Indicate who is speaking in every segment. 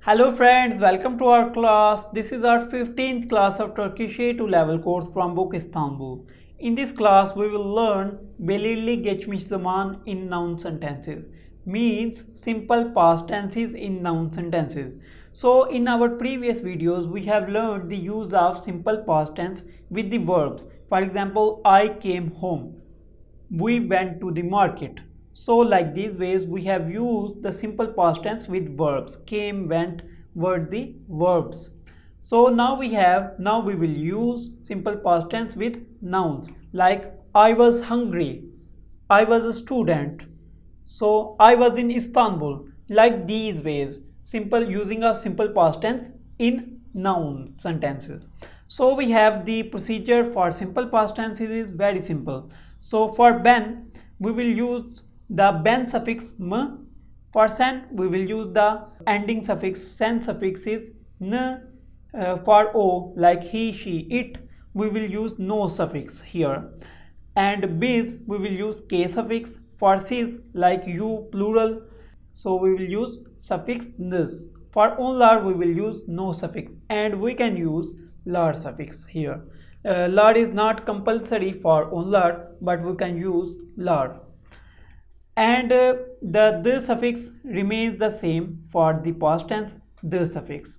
Speaker 1: Hello friends, welcome to our class. This is our 15th class of Turkish A2 level course from Book Istanbul. In this class, we will learn belirli geçmiş zaman in noun sentences, means simple past tenses in noun sentences. So in our previous videos, we have learned the use of simple past tense with the verbs. For example, I came home. We went to the market. So like these ways we have used the simple past tense with verbs. Came, went were the verbs. So now we will use simple past tense with nouns like I was hungry, I was a student, so I was in Istanbul. Like these ways, simple using a simple past tense in noun sentences. So we have the procedure for simple past tenses is very simple. So for ben, we will use the ben suffix m. For sen, we will use the ending suffix sen suffix is n. For o, like he, she, it, we will use no suffix here. And bis, we will use k suffix. For sis, like you, plural, so we will use suffix nis. For onlar, we will use no suffix, and we can use lar suffix here. Lar is not compulsory for onlar, but we can use lar. And the suffix remains the same for the past tense the suffix.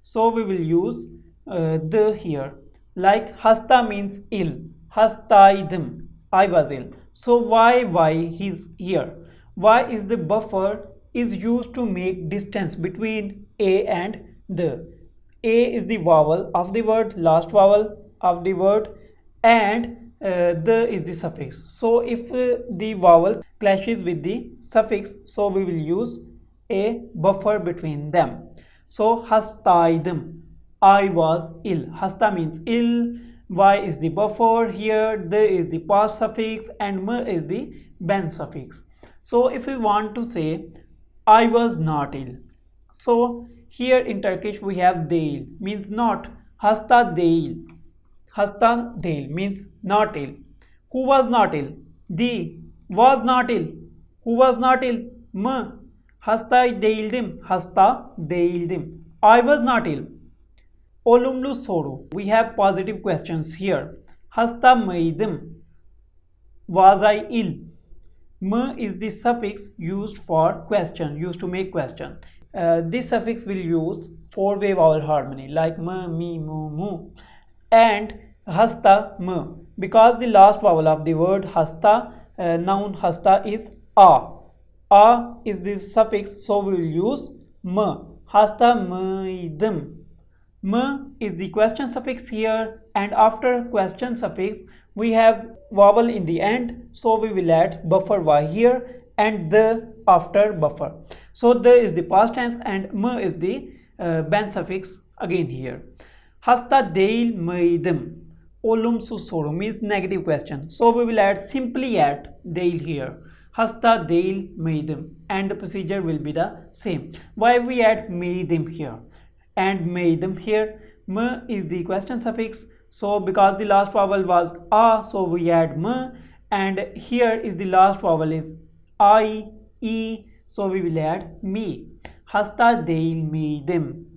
Speaker 1: So we will use the here. Like hasta means ill. Hastaydım. I was ill. So why he's here? Y is the buffer is used to make distance between a and the. A is the vowel of the word, last vowel of the word, and the is the suffix. So if the vowel clashes with the suffix, so we will use a buffer between them. So hastaydım, I was ill. Hasta means ill, y is the buffer here, the is the past suffix, and m is the ben suffix. So if we want to say I was not ill, so here in Turkish we have değil, means not. Hasta değil. Hasta değil means not ill. Who was not ill? The was not ill. Who was not ill? M. Hasta değildim. Hasta değildim. I was not ill. Olumlu soru. We have positive questions here. Hasta mıydım? Was I ill? M is the suffix used for question, used to make question. This suffix will use four-way vowel harmony like m, mi, mu, mu, and hasta m, because the last vowel of the word hasta, noun hasta is a. A is the suffix, so we will use m. Hasta mıydım. M is the question suffix here, and after question suffix we have vowel in the end, so we will add buffer y here and the after buffer. So the is the past tense and m is the ben suffix again here. Hasta değil mıydım? Olumsuz soru means negative question. So we will simply add değil here. Hasta değil mıydım? And the procedure will be the same. Why we add mıydım here and mıydım here? M is the question suffix. So because the last vowel was a, so we add m, and here is the last vowel is I, e, so we will add me. Hasta değil mıydım?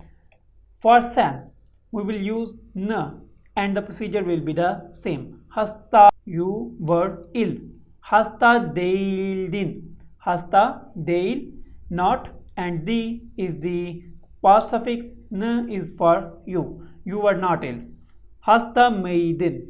Speaker 1: For sen, we will use n, and the procedure will be the same. Hasta, you were ill. Hasta değildin. Hasta değil, not, and the is the past suffix, n is for you. You were not ill. Hasta mıydın?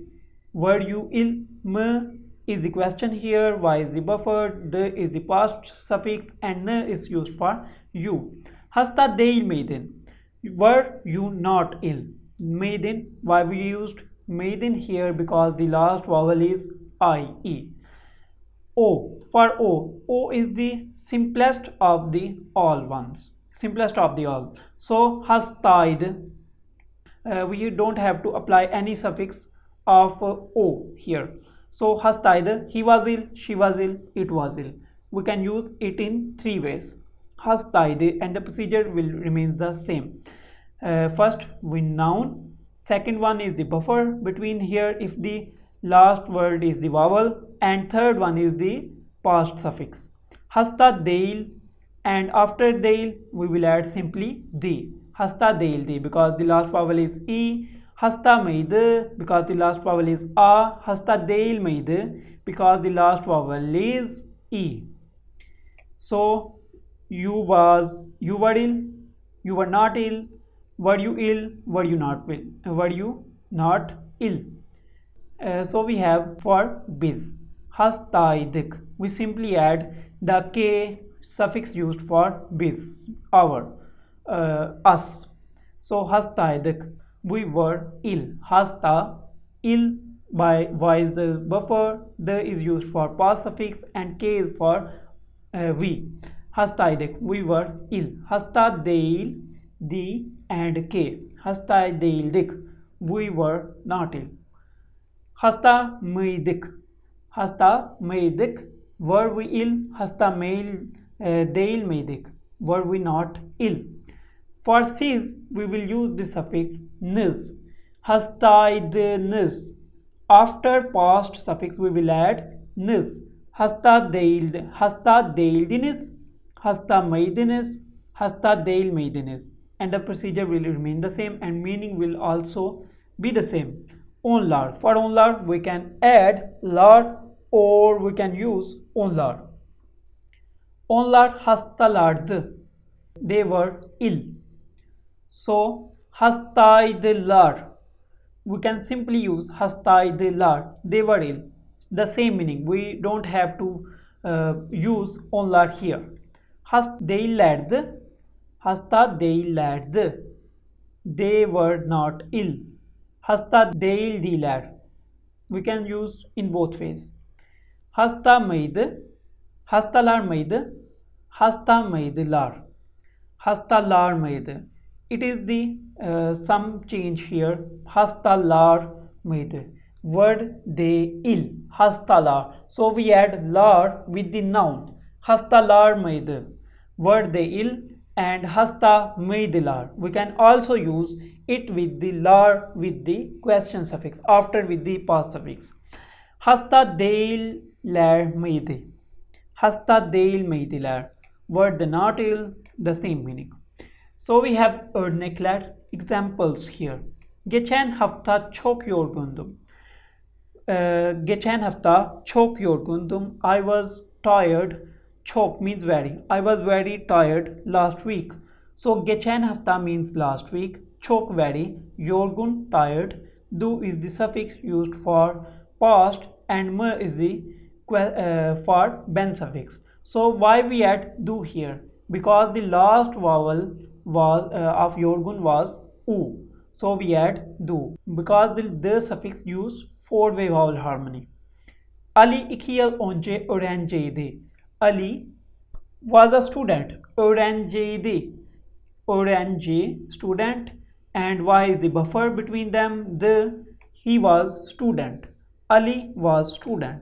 Speaker 1: Were you ill? M is the question here, y is the buffer, the is the past suffix, and n is used for you. Hasta değil miydin? Were you not ill? Mıydın, why we used mıydın here? Because the last vowel is I, e. O, for O is the simplest of the all ones. Simplest of the all. So hastaydı, we don't have to apply any suffix of o here. So hastaydı, he was ill, she was ill, it was ill. We can use it in three ways. Hastaydı, and the procedure will remain the same. First we noun, second one is the buffer between here if the last word is the vowel, and third one is the past suffix. Hasta değil and after değil we will add simply the. Hasta değildi because the last vowel is e. Hasta mıydı because the last vowel is a. Hasta değil miydi because the last vowel is e. So you were ill, you were not ill, were you ill, were you not ill, were you not ill. So we have for biz. Hastaydık. We simply add the k suffix used for biz, our, us. So hastaydık. We were ill. Hasta, ill by y is the buffer, the is used for past suffix and k is for we. Hastaydık. We were ill. Hasta değil, the and k. Hasta değildik. We were not ill. Hasta mıydık? Hasta mıydık? Were we ill? Hasta değil miydik? Were we not ill? For siz, we will use the suffix nız. Hastaydınız. After past suffix, we will add nız. Hasta değildiniz. Hasta mıydınız? Hasta değil miydiniz? And the procedure will remain the same and meaning will also be the same. Onlar. For onlar, we can add lar or we can use onlar. Onlar hastalardı. They were ill. So hastaydılar. We can simply use hastaydılar. They were ill. The same meaning. We don't have to use onlar here. Değillerdi. Hasta değillerdi. They were not ill. Hasta değildiler. We can use in both ways. Hasta mıydı? Hastalar mıydı? Hasta mıydılar? Hastalar mıydı? It is the some change here. Hastalar mıydı? Were they ill? Hastalar. So we add lar with the noun. Hastalar mıydı? Were they ill? And hasta mıydılar. We can also use it with the lar with the question suffix after with the past suffix. Hasta değiller miydi? Hasta değil miydiler? Were they not ill? The same meaning. So we have örnekler, examples here. Geçen hafta çok yorgundum. Geçen hafta çok yorgundum. I was tired. Çok means very. I was very tired last week. So geçen hafta means last week. Çok very. Yorgun tired. Do is the suffix used for past and m is the for ben suffix. So why we add do here? Because the last vowel was of yorgun was u. So we add do. Because the suffix used four-way vowel harmony. Ali 2 yıl önce öğrenciydi. Ali was a student. Öğrenciydi. Öğrenci, student, and y is the buffer between them. He was student. Ali was student.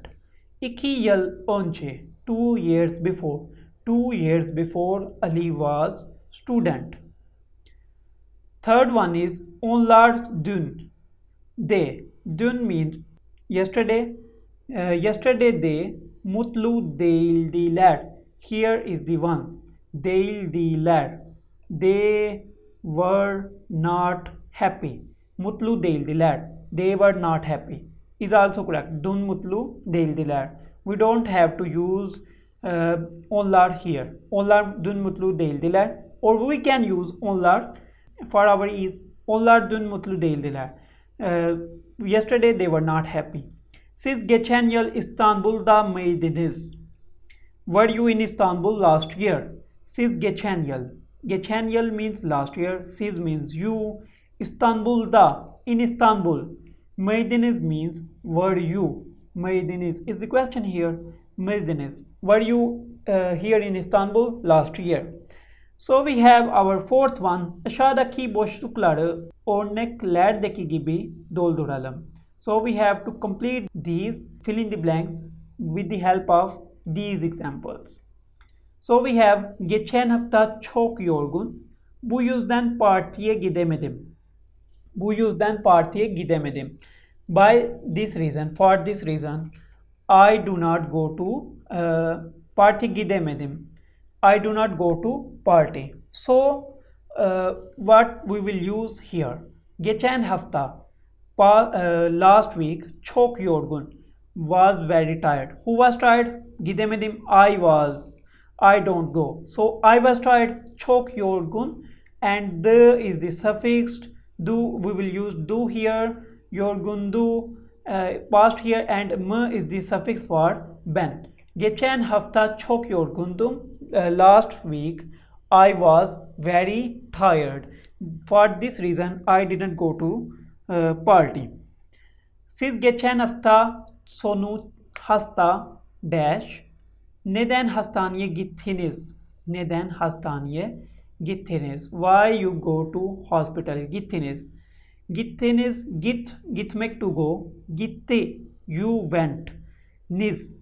Speaker 1: 2 yıl önce. 2 years before. 2 years before Ali was student. Third one is onlar dün. They. Dün means yesterday. Yesterday they mutlu değildiler. Here is the one. Değildiler. They were not happy. Mutlu değildiler. They were not happy. Is also correct. Dün mutlu değildiler. We don't have to use onlar here. Onlar dün mutlu değildiler. Or we can use onlar for our ease. Onlar dün mutlu değildiler. Yesterday they were not happy. Siz geçen yıl İstanbul'da mıydınız? Were you in Istanbul last year? Siz geçen yıl. Geçen yıl means last year. Siz means you. İstanbul'da. In Istanbul. Mıydınız means were you. Mıydınız is the question here. Mıydınız. Were you here in Istanbul last year? So we have our fourth one. Aşağıdaki boşlukları örneklerdeki gibi dolduralım. So we have to complete these, fill in the blanks with the help of these examples. So we have geçen hafta çok yorgun. Bu yüzden partiye gidemedim. Bu yüzden partiye gidemedim. By this reason, for this reason, I do not go to party gidemedim. I do not go to party. So what we will use here? Geçen hafta, last week, çok yorgun, was very tired. Who was tired? Gidemedim. I was. I don't go. So I was tired. Çok yorgun, and the is the suffix. Do we will use do here. Yorgun do. Past here, and m is the suffix for ben. Geçen hafta çok yorgundum. Last week I was very tired. For this reason I didn't go to party. Siz geçen hafta sonu hasta dash. Neden hastaneye gittiniz? Neden hastaneye gittiniz? Why you go to hospital? Gittiniz. Gittiniz, gitmek to go. Gitti, you went. Niz,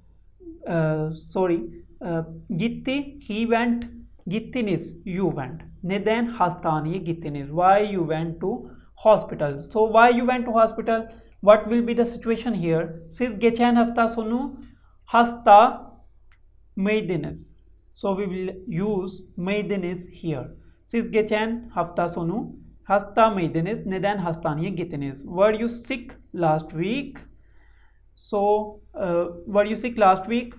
Speaker 1: gitti, he went. Gittiniz, you went. Neden hastaneye gittiniz? Why you went to hospital? So why you went to hospital? What will be the situation here? Siz geçen hafta sonu hasta mıydınız? So we will use mıydınız here. Siz geçen hafta sonu hasta mıydınız? Neden hastaneye gittiniz? Were you sick last week? So were you sick last week?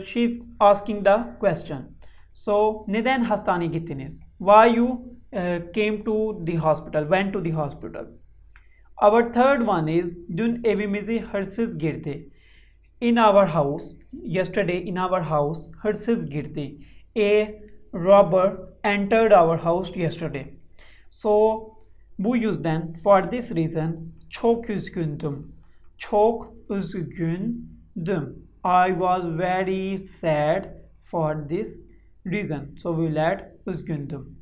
Speaker 1: She's asking the question. So neden hastaneye gittiniz? Why you came to the hospital, went to the hospital. Our third one is dün evimizi hırsız girdi. In our house, yesterday in our house, hırsız girdi. A robber entered our house yesterday. So bu yüzden, for this reason, çok üzgündüm. Çok üzgündüm. I was very sad for this reason. So we will add üzgündüm.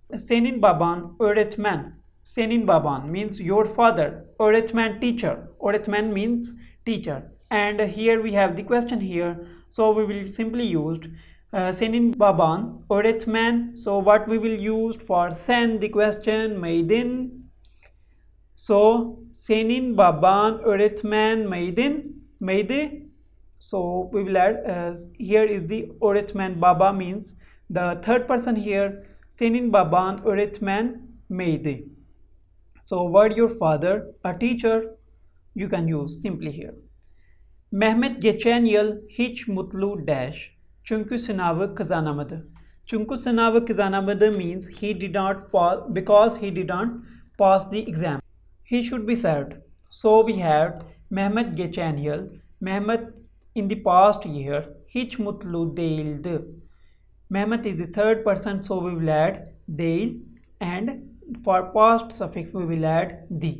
Speaker 1: Senin baban öğretmen. Senin baban means your father. Öğretmen teacher. Öğretmen means teacher. And here we have the question here. So we will simply use senin baban öğretmen. So what we will use for send the question mıydın? So senin baban öğretmen mıydı? So we will add here is the öğretmen. Baba means the third person here. Senin baban öğretmen mıydı? So were your father a teacher? You can use simply here. Mehmet geçen yıl hiç mutlu dash. Çünkü sınavı kazanamadı. Çünkü sınavı kazanamadı means he did not pass, because he didn't pass the exam. He should be sad. So we have Mehmet geçen yıl. Mehmet in the past year hiç mutlu değildi. Mehmet is the third person, so we will add değil, and for past suffix we will add the.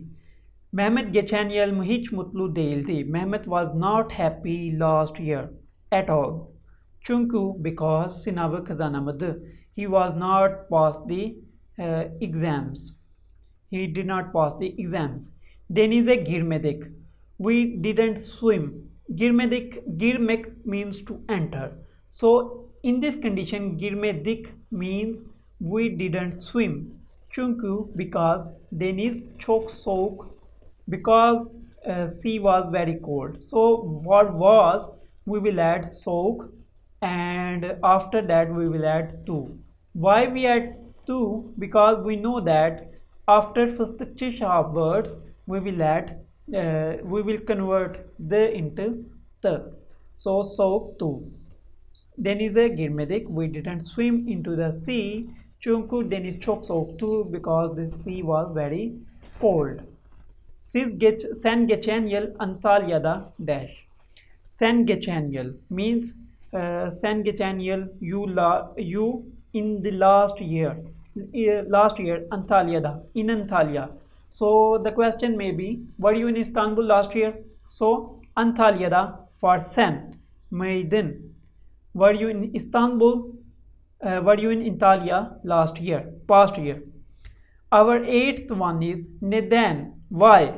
Speaker 1: Mehmet geçen yıl hiç mutlu değildi. Mehmet was not happy last year at all. Çünkü because sınavı kazanamadı. He was not passed the exams. He did not pass the exams. Denize girmedik. We didn't swim. Girmek means to enter. So in this condition girmedik means we didn't swim. Çünkü because deniz çok soğuk. Because sea was very cold. So for was we will add soak, and after that we will add to. Why we add to? Because we know that after fıstıkçı sharp words we will convert the into the. So soak to. Denize girmedik. We didn't swim into the sea. Çünkü deniz çok soğuktu, because the sea was very cold. Sen geçen yıl Antalya'da dash. Sen geçen yıl means sen geçen yıl you in the last year Antalya'da, in Antalya. So the question may be, were you in Istanbul last year? So Antalya'da for sen. Mıydın? Were you in Istanbul? Were you in Antalya last year, past year? Our eighth one is neden. Why?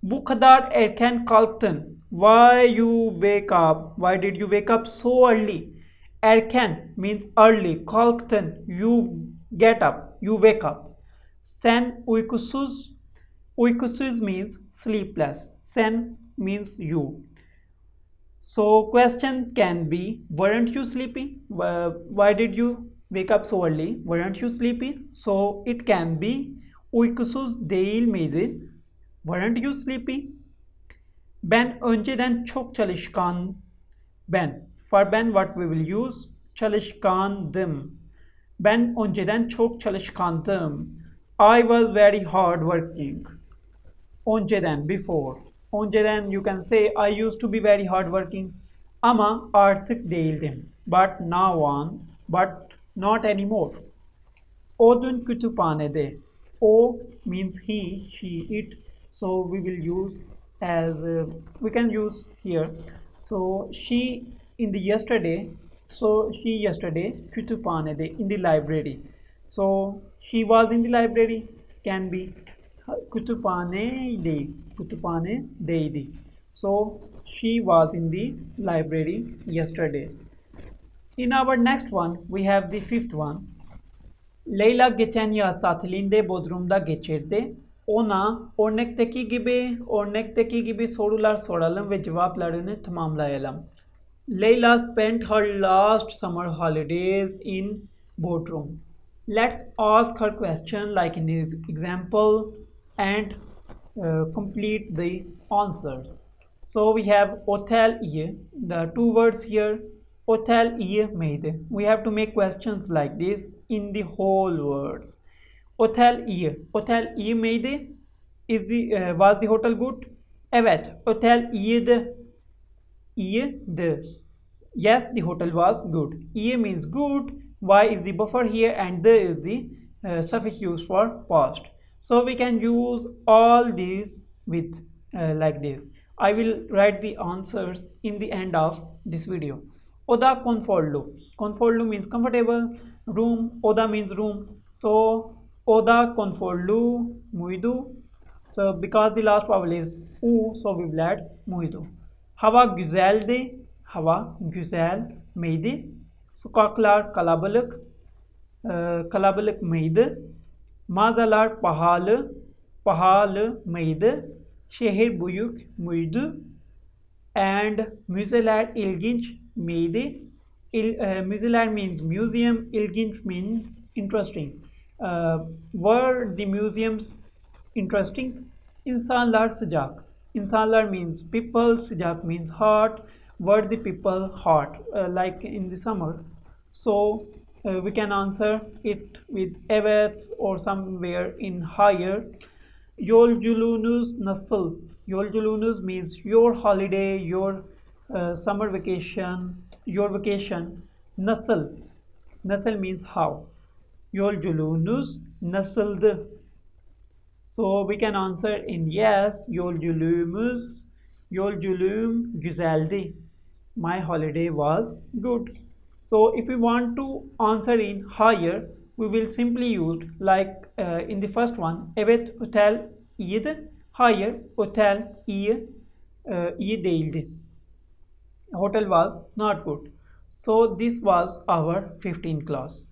Speaker 1: Bu kadar erken kalktın. Why you wake up? Why did you wake up so early? Erken means early. Kalktın, you get up, you wake up. Sen uykusuz. Uykusuz means sleepless. Sen means you. So question can be, weren't you sleepy? Why did you wake up so early? Weren't you sleepy? So it can be, uykusuz değil miydin? Weren't you sleepy? Ben önceden çok çalışkan. For ben what we will use? Çalışkandım. Ben önceden çok çalışkandım. I was very hard working. Önceden, before. Önceden you can say I used to be very hard working. Ama artık değildim. But now on. But not anymore. O dün kütüphanede. O means he, she, it. So we will use as we can use here. So she in the yesterday. So she yesterday kütüphanede, in the library. So she was in the library can be kütüphanedeydi. Kütüphanedeydi. So she was in the library yesterday. In our next one we have the fifth one. Leyla geçen yaz tatilinde Bodrum'da geçirdi. Ona örnekteki gibi sorular soralım ve cevaplarını tamamlayalım. Leyla spent her last summer holidays in Bodrum. Let's ask her question like in this example and complete the answers. So we have otel iyi, the two words here, otel iyi miydi? We have to make questions like this in the whole words. Otel iyi miydi? Was the hotel good? Evet, otel iyiydi. Yes, the hotel was good. İyi means good. Y is the buffer here and the is the suffix used for past. So we can use all these with like this. I will write the answers in the end of this video. Oda konforlu. Konforlu means comfortable. Room. Oda means room. So oda konforlu muydu. So because the last vowel is u, so we will add muydu. Hava güzeldi. Hava güzel miydi? Sokaklar kalabalık. Kalabalık mıydı? Mağazalar pahalı mıydı? Şehir büyük müydü? And müzeler ilginç miydi? Müzeler means museum, ilginç means interesting. Were the museums interesting? İnsanlar sıcak. İnsanlar means people, sıcak means hot. Were the people hot? Like in the summer. So we can answer it with evet or somewhere in higher. Yolculuğunuz nasıl? Yolculuğunuz means your holiday, your summer vacation, your vacation. Nasıl? Nasıl means how. Yolculuğunuz nasıldı? So we can answer in yes. Yolculuğum güzeldi. My holiday was good. So if we want to answer in higher, we will simply use like in the first one. Evet, otel iyiydi. Hayır, otel iyi değildi. Hotel was not good. So this was our 15th class.